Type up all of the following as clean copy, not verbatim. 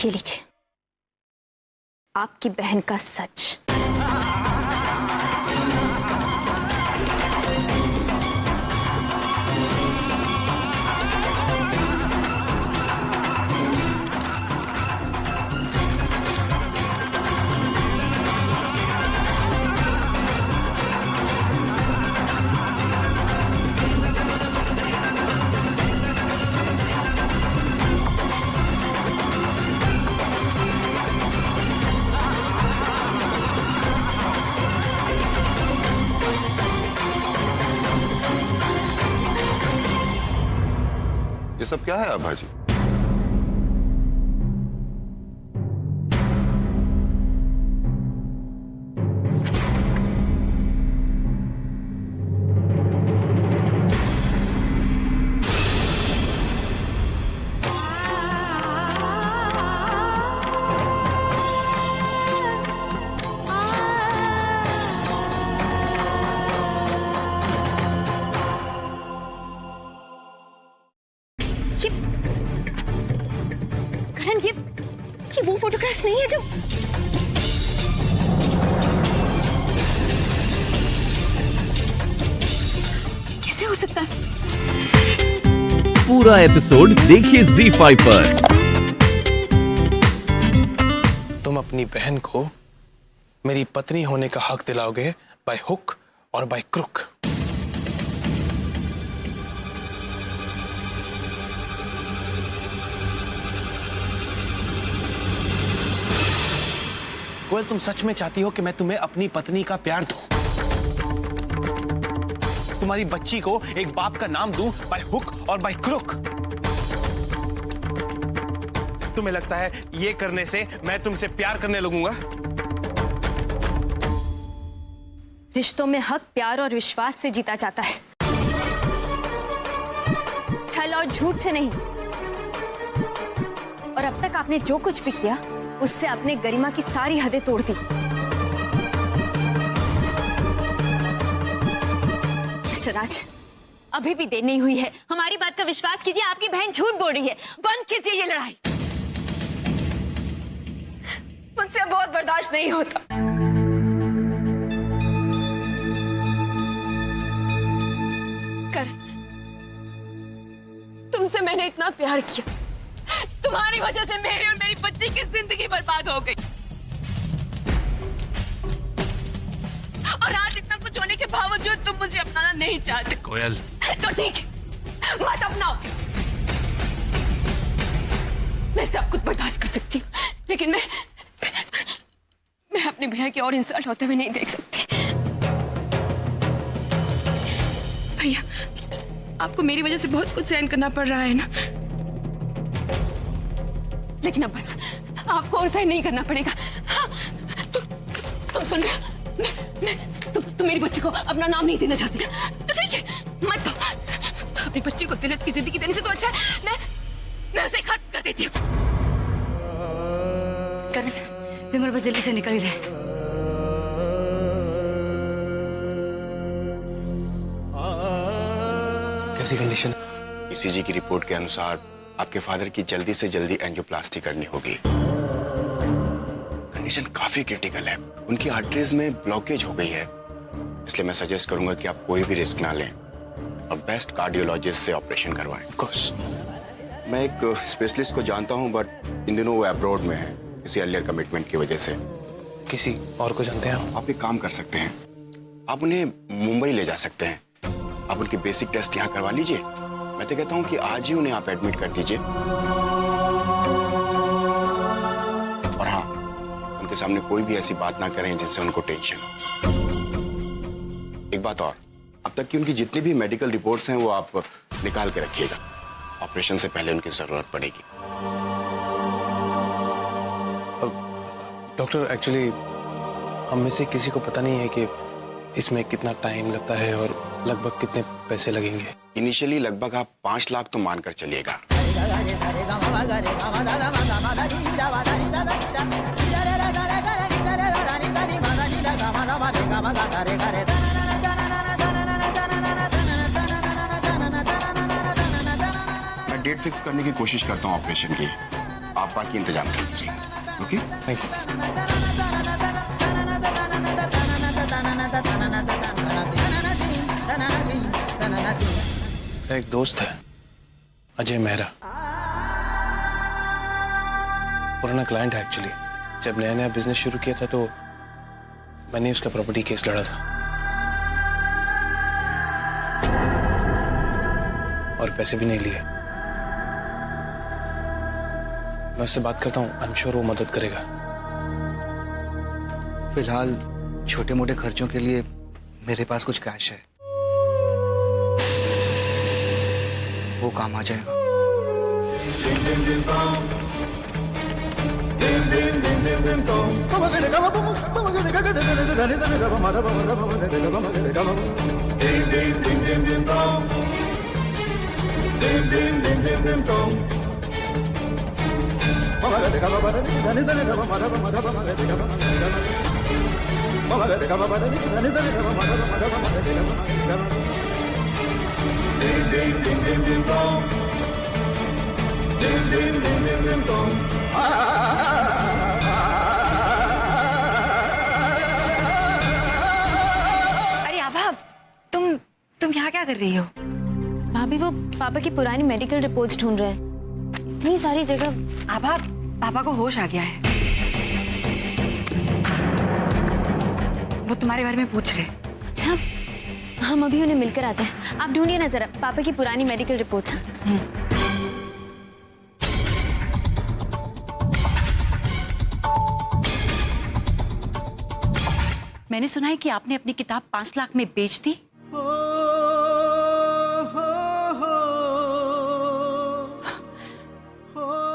ये लीजिए आपकी बहन का सच। ये सब क्या है आभा जी? करण ये वो फोटोग्राफ्स नहीं है जो कैसे हो सकता है? पूरा एपिसोड देखिए ZEE5 पर। तुम अपनी बहन को मेरी पत्नी होने का हक दिलाओगे बाय हुक और बाय क्रुक। कोयल, तुम सच में चाहती हो कि मैं तुम्हें अपनी पत्नी का प्यार दूं? तुम्हारी बच्ची को एक बाप का नाम दूं बाय हुक और बाय क्रुक? तुम्हें लगता है ये करने से मैं तुमसे प्यार करने लगूंगा? रिश्तों में हक प्यार और विश्वास से जीता जाता है, छल और झूठ से नहीं। और अब तक आपने जो कुछ भी किया उससे अपने गरिमा की सारी हदें तोड़ दी। मिस्टर राज, अभी भी देर नहीं हुई है, हमारी बात का विश्वास कीजिए। आपकी बहन झूठ बोल रही है, बंद कीजिए ये लड़ाई। मुझसे अब बहुत बर्दाश्त नहीं होता। तुमसे मैंने इतना प्यार किया, तुम्हारी वजह से मेरी और मेरी बच्ची की जिंदगी बर्बाद हो गई। और आज इतना कुछ होने के बावजूद तुम मुझे अपनाना नहीं चाहते। कोयल, तो ठीक है, मत अपनाओ। मैं सब कुछ बर्दाश्त कर सकती हूँ, लेकिन मैं अपनी भैया की और इंसल्ट होते हुए नहीं देख सकती। भैया, आपको मेरी वजह से बहुत कुछ सहन करना पड़ रहा है ना, लेकिन अब बस आपको और सहन नहीं करना पड़ेगा। हाँ, तुम सुन रहे हो? तुम मेरी बच्ची को अपना नाम नहीं देना चाहती ना? तो ठीक है, मत दो। अपनी बच्ची को जिन्नत की जिंदगी देने से तो अच्छा है मैं उसे खत्म कर देती हूँ। करण, विमल बस जल्दी से निकल ही रहे। कैसी कंडीशन? ईसीजी की रिपोर्ट के अनुसार आपके फादर की जल्दी से जल्दी एंजियोप्लास्टी करनी होगी। कंडीशन काफी क्रिटिकल है, उनकी आर्टरीज में ब्लॉकेज हो गई है। इसलिए मैं सजेस्ट करूंगा कि आप कोई भी रिस्क ना लें और बेस्ट कार्डियोलॉजिस्ट से ऑपरेशन करवाएं। Of course. मैं एक स्पेशलिस्ट को जानता हूं, बट इन दिनों वो अब्रॉड में है किसी अर्लियर कमिटमेंट की वजह से। किसी और को जानते हैं आप एक काम कर सकते हैं, आप उन्हें मुंबई ले जा सकते हैं। आप उनके बेसिक टेस्ट यहाँ करवा लीजिए। मैं तो कहता हूँ कि आज ही उन्हें आप एडमिट कर दीजिए। और हाँ, उनके सामने कोई भी ऐसी बात ना करें जिससे उनको टेंशन हो। एक बात और, अब तक की उनकी जितनी भी मेडिकल रिपोर्ट्स हैं वो आप निकाल के रखिएगा। ऑपरेशन से पहले उनकी जरूरत पड़ेगी। डॉक्टर, एक्चुअली हम में से किसी को पता नहीं है कि इसमें कितना टाइम लगता है और लगभग कितने पैसे लगेंगे। इनिशियली लगभग आप 5 लाख तो मानकर चलिएगा। मैं डेट फिक्स करने की कोशिश करता हूँ ऑपरेशन की। आप बाकी इंतजाम कर दीजिए। Okay, thank you. मेरा एक दोस्त है अजय मेहरा, पुराना क्लाइंट है एक्चुअली। जब नया नया बिजनेस शुरू किया था तो मैंने उसका प्रॉपर्टी केस लड़ा था और पैसे भी नहीं लिए। मैं उससे बात करता हूँ, आई एम श्योर वो मदद करेगा। फिलहाल छोटे मोटे खर्चों के लिए मेरे पास कुछ कैश है, वो काम आ जाएगा। अरे आभा, तुम यहाँ क्या कर रही हो? भाभी वो पापा की पुरानी मेडिकल रिपोर्ट्स ढूंढ रहे हैं। इतनी सारी जगह। आभा, पापा को होश आ गया है, वो तुम्हारे बारे में पूछ रहे। अच्छा, हम अभी उन्हें मिलकर आते हैं। आप ढूंढिए ना जरा पापा की पुरानी मेडिकल रिपोर्ट्स। मैंने सुना है कि आपने अपनी किताब 5 लाख में बेच दी।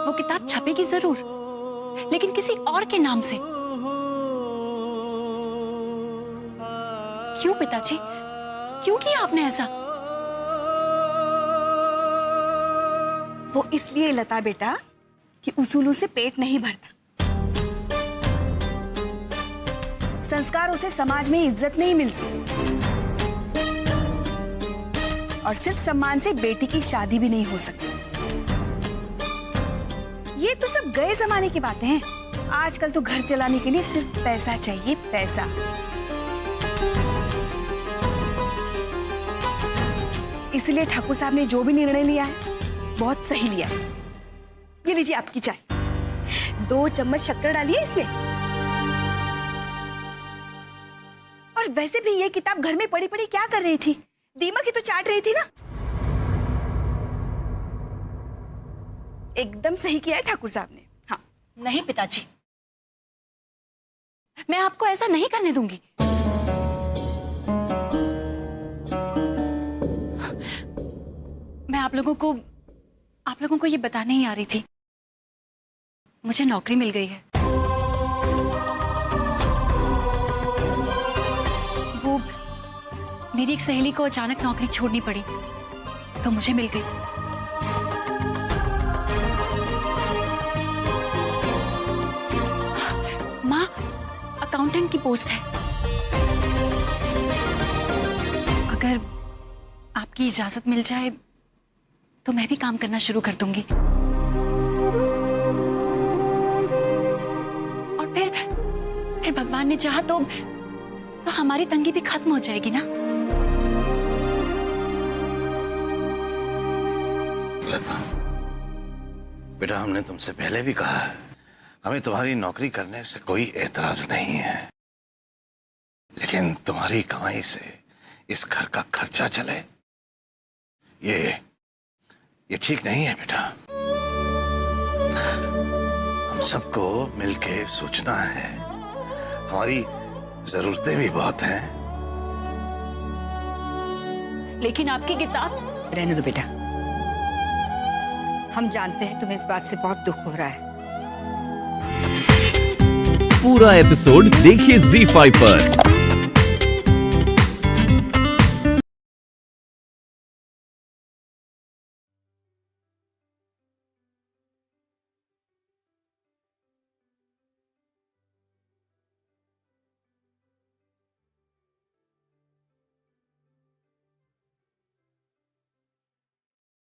वो किताब छपेगी जरूर, लेकिन किसी और के नाम से। क्यों पिताजी, क्यों किया आपने ऐसा? वो इसलिए लता बेटा कि उसूलों से पेट नहीं भरता, संस्कारों से समाज में इज्जत नहीं मिलती, और सिर्फ सम्मान से बेटी की शादी भी नहीं हो सकती। ये तो सब गए जमाने की बातें हैं। आजकल तो घर चलाने के लिए सिर्फ पैसा चाहिए, पैसा। इसलिए ठाकुर साहब ने जो भी निर्णय लिया है बहुत सही लिया है। ये लीजिए आपकी चाय, 2 चम्मच शक्कर डालिए इसमें। और वैसे भी ये किताब घर में पड़ी पड़ी क्या कर रही थी? दीमक ही तो चाट रही थी ना। एकदम सही किया है ठाकुर साहब ने। हाँ, नहीं पिताजी, मैं आपको ऐसा नहीं करने दूंगी। मैं आप लोगों को ये बताने ही आ रही थी, मुझे नौकरी मिल गई है। वो मेरी एक सहेली को अचानक नौकरी छोड़नी पड़ी तो मुझे मिल गई। माँ, अकाउंटेंट की पोस्ट है। अगर आपकी इजाजत मिल जाए तो मैं भी काम करना शुरू कर दूंगी, और फिर भगवान ने चाहा तो हमारी तंगी भी खत्म हो जाएगी ना। लता, बेटा, हमने तुमसे पहले भी कहा है, हमें तुम्हारी नौकरी करने से कोई एतराज नहीं है, लेकिन तुम्हारी कमाई से इस घर का खर्चा चले, ये ठीक नहीं है बेटा। हम सबको मिलके सोचना है, हमारी जरूरतें भी बहुत हैं। लेकिन आपकी किताब। रहने दो बेटा, हम जानते हैं तुम्हें इस बात से बहुत दुख हो रहा है। पूरा एपिसोड देखिए ZEE5 पर।